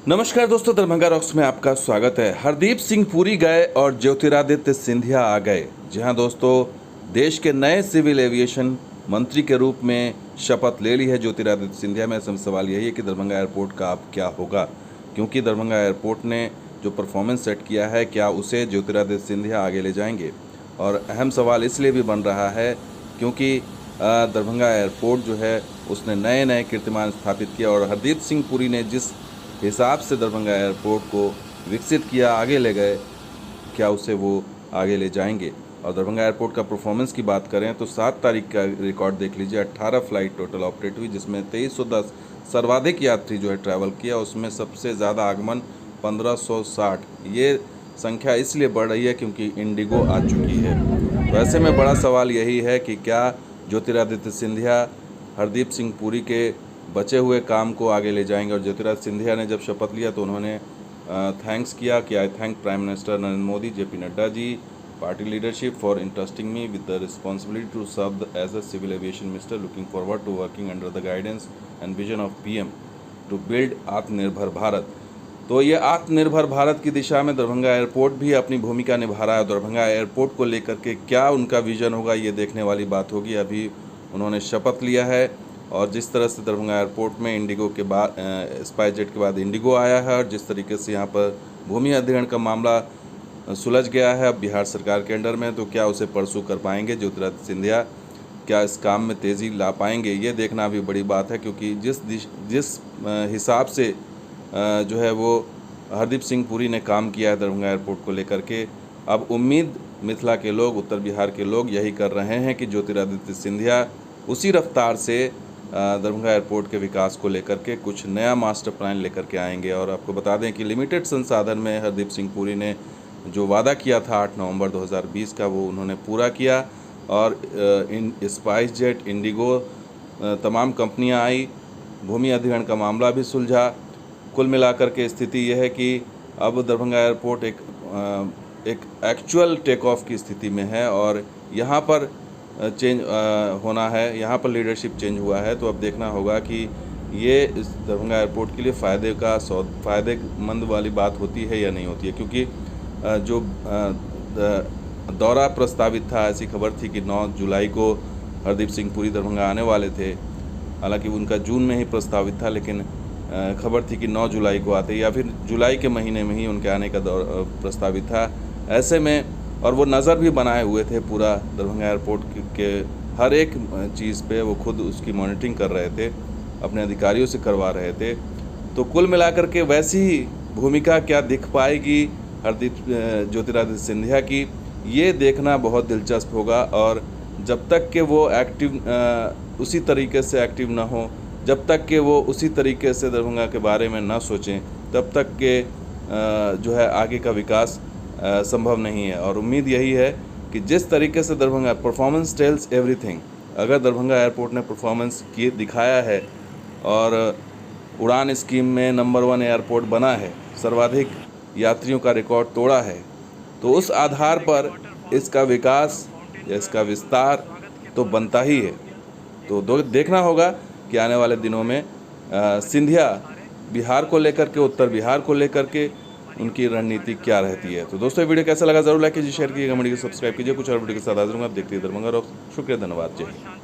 नमस्कार दोस्तों, दरभंगा रॉक्स में आपका स्वागत है। हरदीप सिंह पुरी गए और ज्योतिरादित्य सिंधिया आ गए। जी हाँ दोस्तों, देश के नए सिविल एविएशन मंत्री के रूप में शपथ ले ली है ज्योतिरादित्य सिंधिया में। सवाल यही है कि दरभंगा एयरपोर्ट का अब क्या होगा, क्योंकि दरभंगा एयरपोर्ट ने जो परफॉर्मेंस सेट किया है, क्या उसे ज्योतिरादित्य सिंधिया आगे ले जाएंगे। और अहम सवाल इसलिए भी बन रहा है क्योंकि दरभंगा एयरपोर्ट जो है उसने नए नए कीर्तिमान स्थापित किया, और हरदीप सिंह पुरी ने जिस हिसाब से दरभंगा एयरपोर्ट को विकसित किया, आगे ले गए, क्या उसे वो आगे ले जाएंगे। और दरभंगा एयरपोर्ट का परफॉर्मेंस की बात करें तो 7 तारीख का रिकॉर्ड देख लीजिए। 18 फ्लाइट टोटल ऑपरेट हुई, जिसमें 2310 सर्वाधिक यात्री जो है ट्रैवल किया। उसमें सबसे ज़्यादा आगमन 1560। ये संख्या इसलिए बढ़ रही है क्योंकि इंडिगो आ चुकी है। तो ऐसे में बड़ा सवाल यही है कि क्या ज्योतिरादित्य सिंधिया हरदीप सिंह पुरी के बचे हुए काम को आगे ले जाएंगे। और ज्योतिरादित्य सिंधिया ने जब शपथ लिया तो उन्होंने थैंक्स किया कि I thank prime minister Narendra Modi, JP Nadda ji, party leadership for interesting me with the responsibility to serve as a civil aviation minister, looking forward to working under the guidance and vision of PM to build Atmanirbhar Bharat. तो ये आत्मनिर्भर भारत की दिशा में Darbhanga airport भी अपनी भूमिका निभा रहा है। दरभंगा एयरपोर्ट को लेकर के क्या उनका विजन होगा, ये देखने वाली बात होगी। अभी उन्होंने शपथ लिया है, और जिस तरह से दरभंगा एयरपोर्ट में इंडिगो के बाद स्पाइसजेट के बाद इंडिगो आया है, और जिस तरीके से यहाँ पर भूमि अधिग्रहण का मामला सुलझ गया है अब बिहार सरकार के अंडर में, तो क्या उसे परसू कर पाएंगे ज्योतिरादित्य सिंधिया, क्या इस काम में तेज़ी ला पाएंगे, ये देखना भी बड़ी बात है। क्योंकि जिस हिसाब से जो है वो हरदीप सिंह पुरी ने काम किया है दरभंगा एयरपोर्ट को लेकर के, अब उम्मीद मिथिला के लोग, उत्तर बिहार के लोग यही कर रहे हैं कि ज्योतिरादित्य सिंधिया उसी रफ्तार से दरभंगा एयरपोर्ट के विकास को लेकर के कुछ नया मास्टर प्लान लेकर के आएंगे। और आपको बता दें कि लिमिटेड संसाधन में हरदीप सिंह पुरी ने जो वादा किया था 8 नवंबर 2020 का, वो उन्होंने पूरा किया। और स्पाइसजेट, इंडिगो, तमाम कंपनियां आई, भूमि अधिग्रहण का मामला भी सुलझा। कुल मिलाकर के स्थिति यह है कि अब दरभंगा एयरपोर्ट एक एक्चुअल टेक ऑफ की स्थिति में है, और यहाँ पर चेंज होना है, यहाँ पर लीडरशिप चेंज हुआ है। तो अब देखना होगा कि ये इस दरभंगा एयरपोर्ट के लिए फ़ायदेमंद वाली बात होती है या नहीं होती है। क्योंकि जो दौरा प्रस्तावित था, ऐसी खबर थी कि 9 जुलाई को हरदीप सिंह पुरी दरभंगा आने वाले थे। हालांकि उनका जून में ही प्रस्तावित था, लेकिन खबर थी कि 9 जुलाई को आते, या फिर जुलाई के महीने में ही उनके आने का प्रस्तावित था। ऐसे में और वो नज़र भी बनाए हुए थे पूरा दरभंगा एयरपोर्ट के हर एक चीज़ पे, वो खुद उसकी मॉनिटरिंग कर रहे थे, अपने अधिकारियों से करवा रहे थे। तो कुल मिलाकर के वैसी ही भूमिका क्या दिख पाएगी ज्योतिरादित्य सिंधिया की, ये देखना बहुत दिलचस्प होगा। और जब तक कि वो उसी तरीके से एक्टिव ना हो, जब तक कि वो उसी तरीके से दरभंगा के बारे में ना सोचें, तब तक के जो है आगे का विकास संभव नहीं है। और उम्मीद यही है कि जिस तरीके से दरभंगा परफॉर्मेंस टेल्स एवरीथिंग, अगर दरभंगा एयरपोर्ट ने परफॉर्मेंस दिखाया है और उड़ान स्कीम में नंबर 1 एयरपोर्ट बना है, सर्वाधिक यात्रियों का रिकॉर्ड तोड़ा है, तो उस आधार पर इसका विकास या इसका विस्तार तो बनता ही है। तो देखना होगा कि आने वाले दिनों में सिंधिया बिहार को लेकर के, उत्तर बिहार को लेकर के उनकी रणनीति क्या रहती है। तो दोस्तों, वीडियो कैसा लगा जरूर लाइक कीजिए, शेयर कीजिए, कमेंट कीजिए, सब्सक्राइब कीजिए। कुछ और वीडियो के साथ हाजिर हूँ, आप देखते हैं दरभंगा रॉक्स। शुक्रिया, धन्यवाद, जय हिंद।